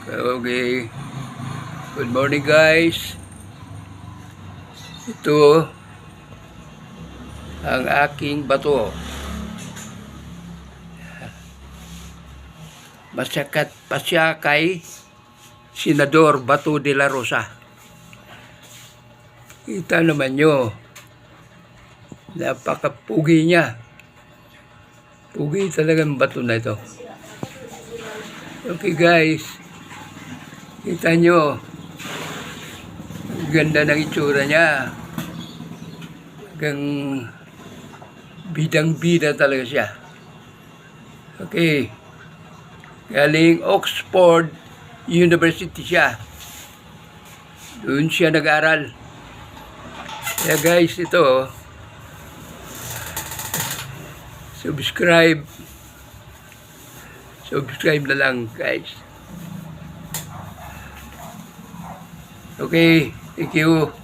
Okay. Good morning, guys. Ito ang aking bato. Masakat pa siya kay Senador Bato de la Rosa. Kita naman nyo. Napakapugi niya. Pugi talagang bato na ito. Okay, guys. Kita nyo. Ganda ng itsura niya. Hanggang bidang-bida talaga siya. Okay. Galing Oxford University siya. Doon siya nag-aral. Kaya guys, ito. Subscribe. Subscribe na lang, guys. Okay. Thank you.